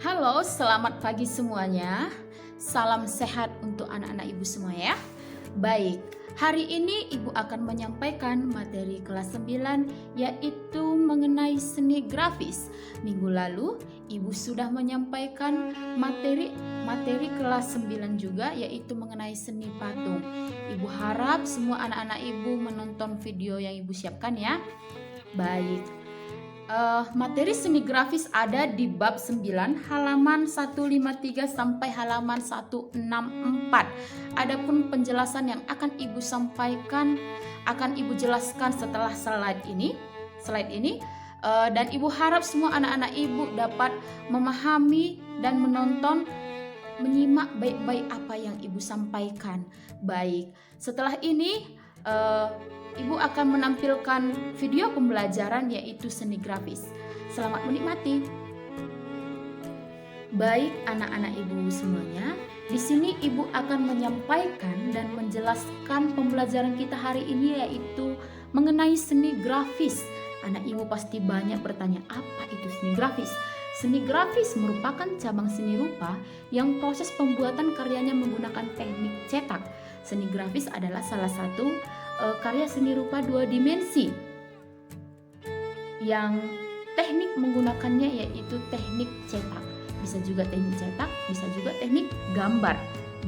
Halo, selamat pagi semuanya. Salam sehat untuk anak-anak ibu semua ya. Baik, hari ini ibu akan menyampaikan materi kelas 9 yaitu mengenai seni grafis. Minggu lalu ibu sudah menyampaikan materi kelas 9 juga yaitu mengenai seni patung. Ibu harap semua anak-anak ibu menonton video yang ibu siapkan ya. Baik. Materi seni grafis ada di bab 9 halaman 153 sampai halaman 164. Adapun penjelasan yang akan ibu sampaikan akan ibu jelaskan setelah slide ini dan ibu harap semua anak-anak ibu dapat memahami dan menyimak baik-baik apa yang ibu sampaikan. Baik, setelah ini ibu akan menampilkan video pembelajaran yaitu seni grafis. Selamat menikmati. Baik anak-anak ibu semuanya, di sini ibu akan menyampaikan dan menjelaskan pembelajaran kita hari ini yaitu mengenai seni grafis. Anak ibu pasti banyak bertanya, apa itu seni grafis? Seni grafis merupakan cabang seni rupa yang proses pembuatan karyanya menggunakan teknik cetak. Seni grafis adalah salah satu karya seni rupa dua dimensi yang teknik menggunakannya yaitu teknik cetak. Bisa juga teknik cetak, bisa juga teknik gambar.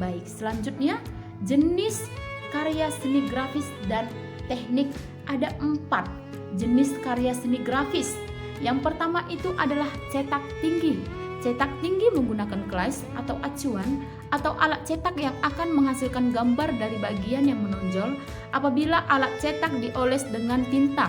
Baik, selanjutnya jenis karya seni grafis dan teknik. Ada 4 jenis karya seni grafis. Yang pertama itu adalah cetak tinggi. Cetak tinggi menggunakan kelas atau acuan atau alat cetak yang akan menghasilkan gambar dari bagian yang menonjol apabila alat cetak dioles dengan tinta.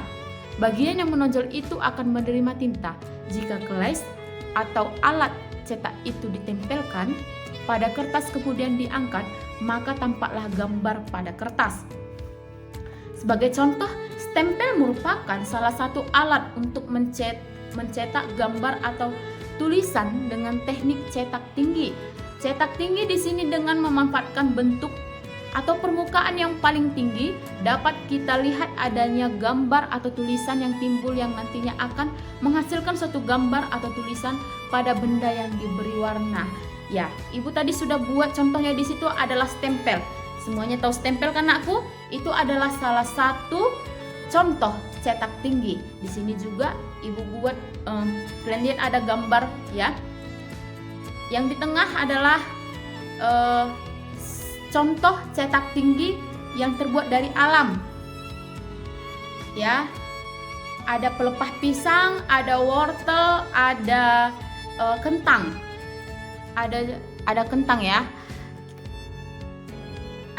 Bagian yang menonjol itu akan menerima tinta. Jika kelas atau alat cetak itu ditempelkan pada kertas kemudian diangkat, maka tampaklah gambar pada kertas. Sebagai contoh, stempel merupakan salah satu alat untuk mencetak gambar atau tulisan dengan teknik cetak tinggi. Cetak tinggi di sini dengan memanfaatkan bentuk atau permukaan yang paling tinggi dapat kita lihat adanya gambar atau tulisan yang timbul yang nantinya akan menghasilkan suatu gambar atau tulisan pada benda yang diberi warna. Ya, ibu tadi sudah buat contohnya di situ adalah stempel. Semuanya tahu stempel kan anakku? Itu adalah salah satu contoh cetak tinggi. Di sini juga ibu buat kalian lihat ada gambar ya. Yang di tengah adalah contoh cetak tinggi yang terbuat dari alam. Ya. Ada pelepah pisang, ada wortel, ada kentang. Ada kentang ya.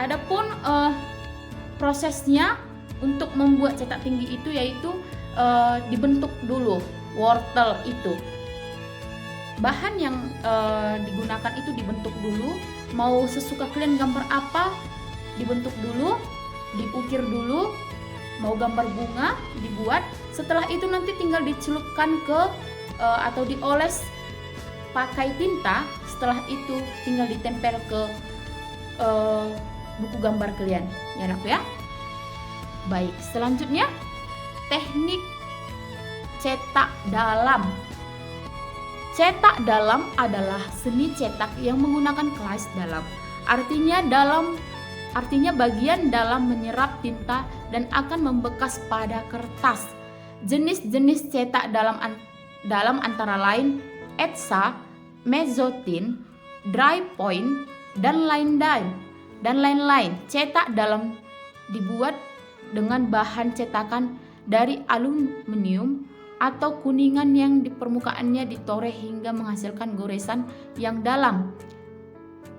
Adapun prosesnya untuk membuat cetak tinggi itu yaitu dibentuk dulu wortel itu. Bahan yang digunakan itu dibentuk dulu. Mau sesuka kalian gambar apa dibentuk dulu, diukir dulu. Mau gambar bunga dibuat. Setelah itu nanti tinggal dicelupkan ke atau dioles pakai tinta. Setelah itu tinggal ditempel ke buku gambar kalian ya anakku ya. Baik, selanjutnya teknik cetak dalam. Cetak dalam adalah seni cetak yang menggunakan kelas dalam. Artinya bagian dalam menyerap tinta dan akan membekas pada kertas. Jenis-jenis cetak dalam antara lain etsa, mezzotin, dry point, dan lain-lain. Cetak dalam dibuat dengan bahan cetakan dari aluminium atau kuningan yang di permukaannya ditoreh hingga menghasilkan goresan yang dalam.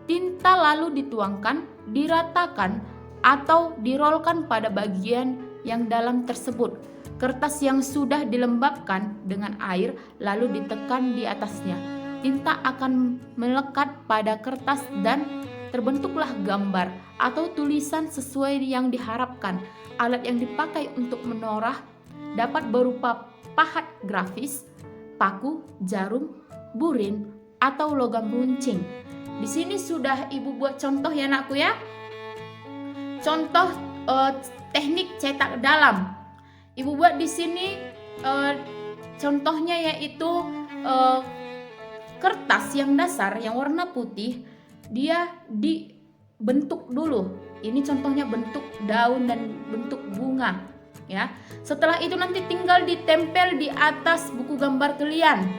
Tinta lalu dituangkan, diratakan atau dirolkan pada bagian yang dalam tersebut. Kertas yang sudah dilembabkan dengan air lalu ditekan di atasnya. Tinta akan melekat pada kertas dan terbentuklah gambar atau tulisan sesuai yang diharapkan. Alat yang dipakai untuk menorah dapat berupa pahat grafis, paku, jarum, burin, atau logam runcing. Di sini sudah ibu buat contoh ya anakku ya. Contoh teknik cetak dalam. Ibu buat di sini contohnya yaitu kertas yang dasar yang warna putih dia dibentuk dulu. Ini contohnya bentuk daun dan bentuk bunga ya. Setelah itu nanti tinggal ditempel di atas buku gambar kalian.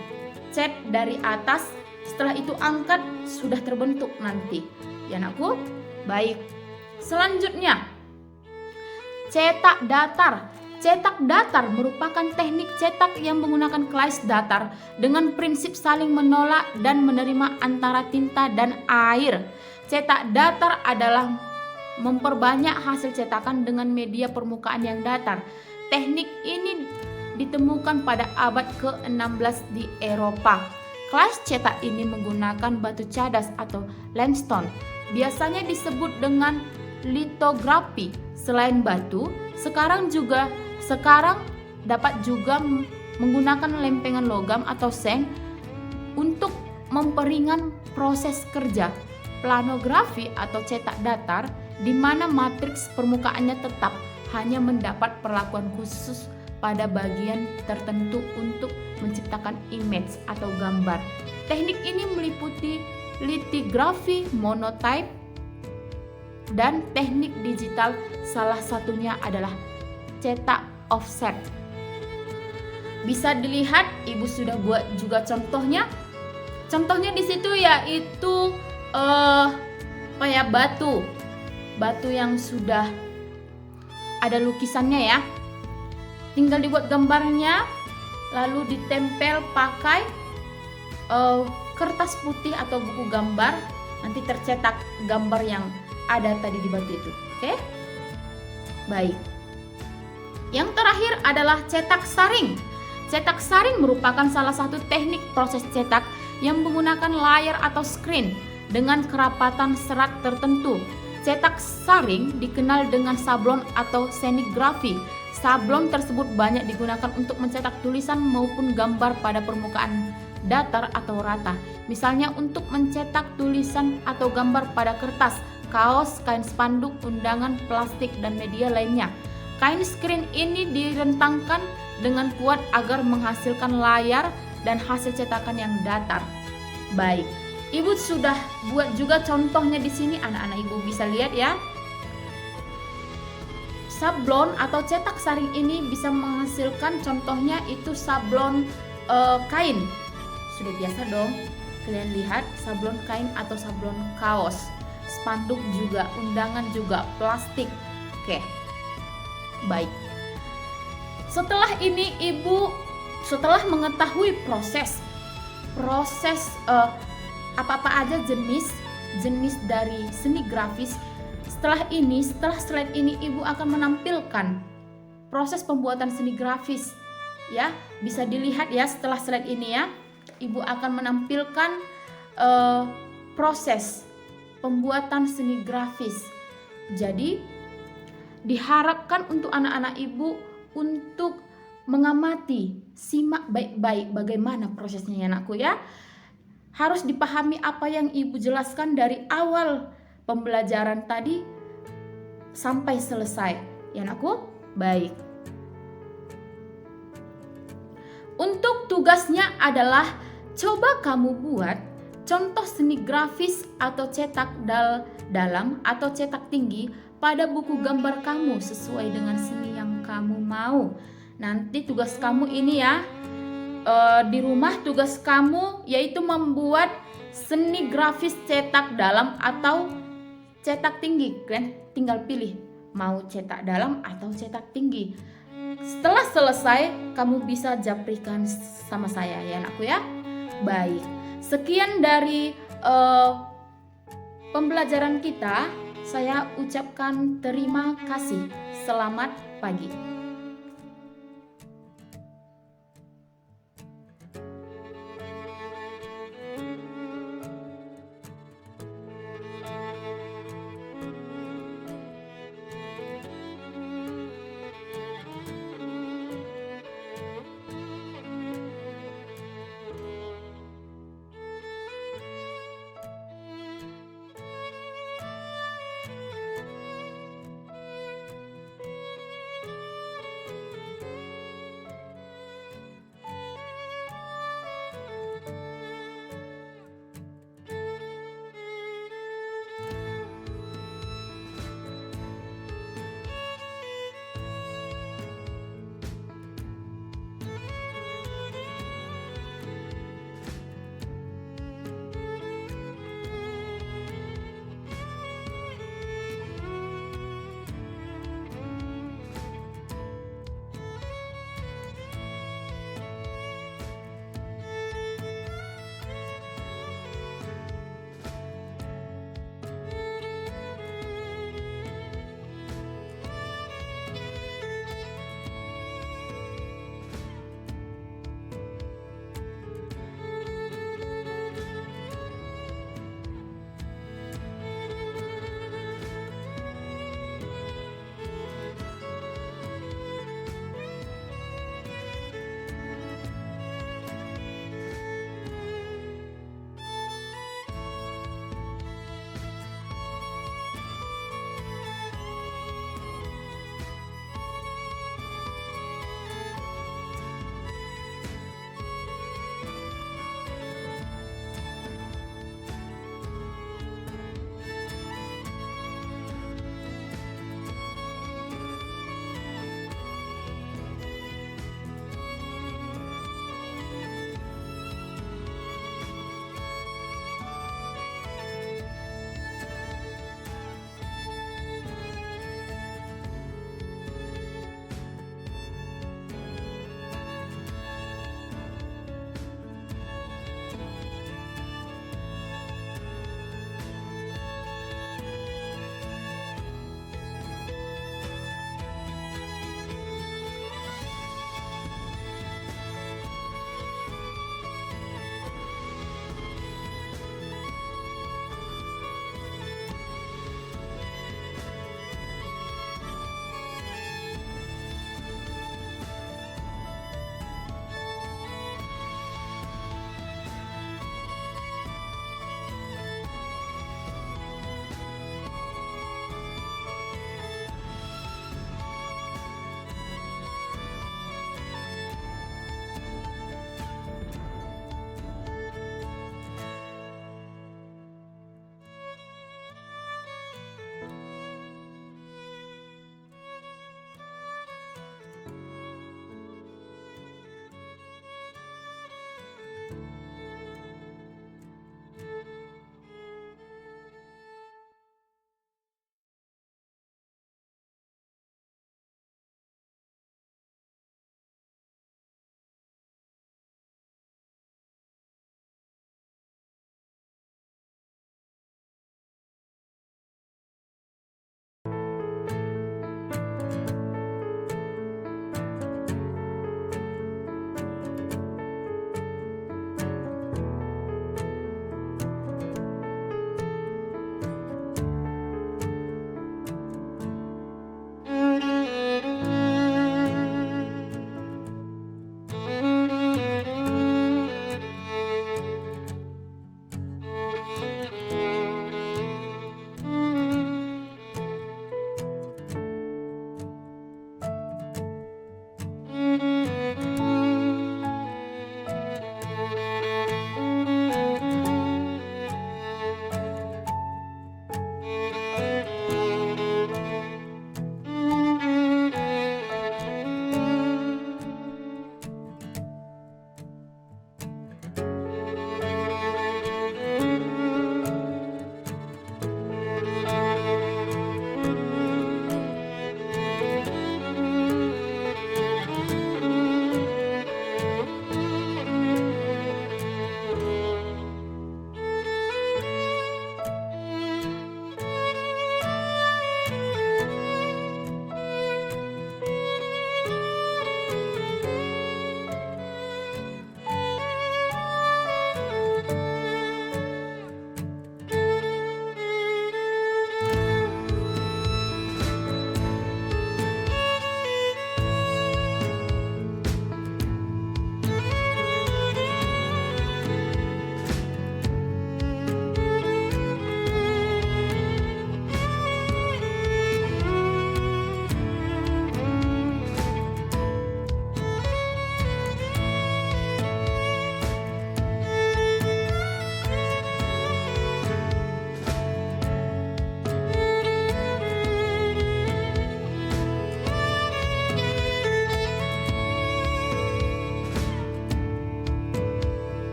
Cat dari atas, setelah itu angkat, sudah terbentuk nanti. Ya anakku? Baik. Selanjutnya cetak datar. Cetak datar merupakan teknik cetak yang menggunakan kelas datar dengan prinsip saling menolak dan menerima antara tinta dan air. Cetak datar adalah memperbanyak hasil cetakan dengan media permukaan yang datar. Teknik ini ditemukan pada abad ke-16 di Eropa. Kelas cetak ini menggunakan batu cadas atau limestone. Biasanya disebut dengan litografi. Selain batu, sekarang dapat juga menggunakan lempengan logam atau seng untuk memperingan proses kerja. Planografi atau cetak datar di mana matriks permukaannya tetap hanya mendapat perlakuan khusus pada bagian tertentu untuk menciptakan image atau gambar. Teknik ini meliputi litografi monotype dan teknik digital, salah satunya adalah cetak offset. Bisa dilihat, Ibu sudah buat juga contohnya. Contohnya di situ yaitu batu yang sudah ada lukisannya ya. Tinggal dibuat gambarnya, lalu ditempel pakai kertas putih atau buku gambar. Nanti tercetak gambar yang ada tadi di batu itu. Oke? Baik. Yang terakhir adalah cetak saring. Cetak saring merupakan salah satu teknik proses cetak yang menggunakan layar atau screen dengan kerapatan serat tertentu. Cetak saring dikenal dengan sablon atau senigrafi. Sablon tersebut banyak digunakan untuk mencetak tulisan maupun gambar pada permukaan datar atau rata. Misalnya untuk mencetak tulisan atau gambar pada kertas, kaos, kain spanduk, undangan, plastik, dan media lainnya. Kain screen ini direntangkan dengan kuat agar menghasilkan layar dan hasil cetakan yang datar. Baik, Ibu sudah buat juga contohnya di sini, anak-anak Ibu bisa lihat ya. Sablon atau cetak saring ini bisa menghasilkan contohnya itu sablon kain. Sudah biasa dong kalian lihat sablon kain atau sablon kaos. Spanduk juga, undangan juga, plastik. Oke. Baik. Setelah ini Ibu setelah mengetahui proses apa-apa aja jenis dari seni grafis. Setelah slide ini Ibu akan menampilkan proses pembuatan seni grafis ya. Bisa dilihat ya setelah slide ini ya. Ibu akan menampilkan proses pembuatan seni grafis. Jadi diharapkan untuk anak-anak Ibu untuk mengamati, simak baik-baik bagaimana prosesnya ya anakku ya. Harus dipahami apa yang Ibu jelaskan dari awal pembelajaran tadi sampai selesai ya anakku. Baik. Untuk tugasnya adalah coba kamu buat contoh seni grafis atau cetak dalam atau cetak tinggi pada buku gambar kamu sesuai dengan seni yang kamu mau. Nanti tugas kamu ini ya, di rumah tugas kamu yaitu membuat seni grafis cetak dalam atau cetak tinggi. Kalian tinggal pilih mau cetak dalam atau cetak tinggi. Setelah selesai kamu bisa japrikan sama saya ya anakku ya. Baik, sekian dari pembelajaran kita. Saya ucapkan terima kasih. Selamat pagi.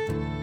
kasih.